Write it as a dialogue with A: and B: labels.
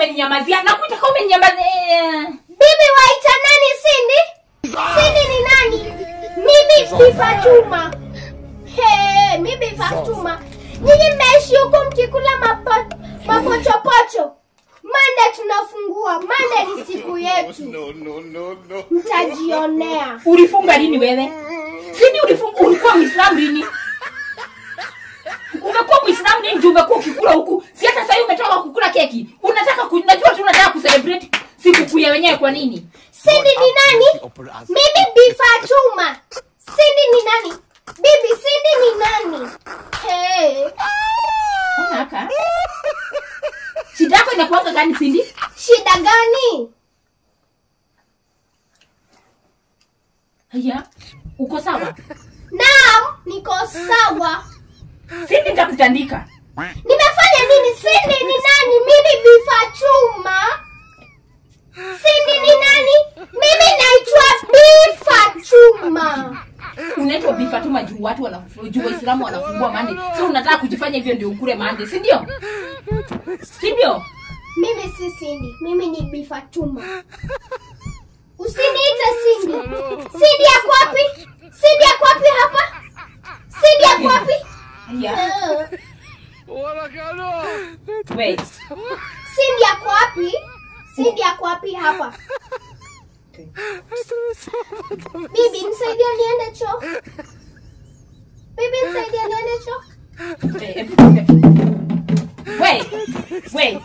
A: umeninyamazia. Nakuita kama umeninyamazia.
B: Bibi waita nani Cindy? Cindy ni nani? Mimi Bi Fatuma. Mimi Fatuma. Nyinyi mmeishi huko mkikula mapochopocho. Monday tunafungua. Monday ni siku yetu.
C: No.
B: Mtajionea.
A: Ulifunga lini wewe? Cindy ulikuwa Muislamu lini? Umekuwa Muislamu nini ndio umekuwa ukikula huku? Si hata sasa umetoka kukula keki. Unajua tu unataka kucelebrate siku ya wenyewe kwa nini?
B: Cindy ni nani? Mimi Bi Fatuma. Cindy ni nani? Bibi Cindy ni nani?
A: Unaka? Shida yako inakuwa gani Cindy?
B: Shida gani?
A: Haya, uko sawa?
B: Naam, niko sawa.
A: Cindy nitakutandika.
B: Nimefanya nini? Cindy ni nani? Mimi Bi Fatuma. Cindy ni nani? Mimi naitwa Bi Fatuma.
A: Unaitwa Bi Fatuma juu watu wanafungua Waislamu wanafungua Monday. So unataka kujifanya hivyo ndio ukule Monday, si ndio? Si ndio?
B: Mimi si Cindy. Mimi ni Bi Fatuma. Usiniite Cindy. Cindy yako wapi? Cindy yako wapi hapa? Cindy yako wapi?
A: Yeah. Wait.
B: Cindy yako wapi? Cindy yako wapi hapa? Bibi nisaidie niende choo. Bibi nisaidie niende choo.
A: Wait.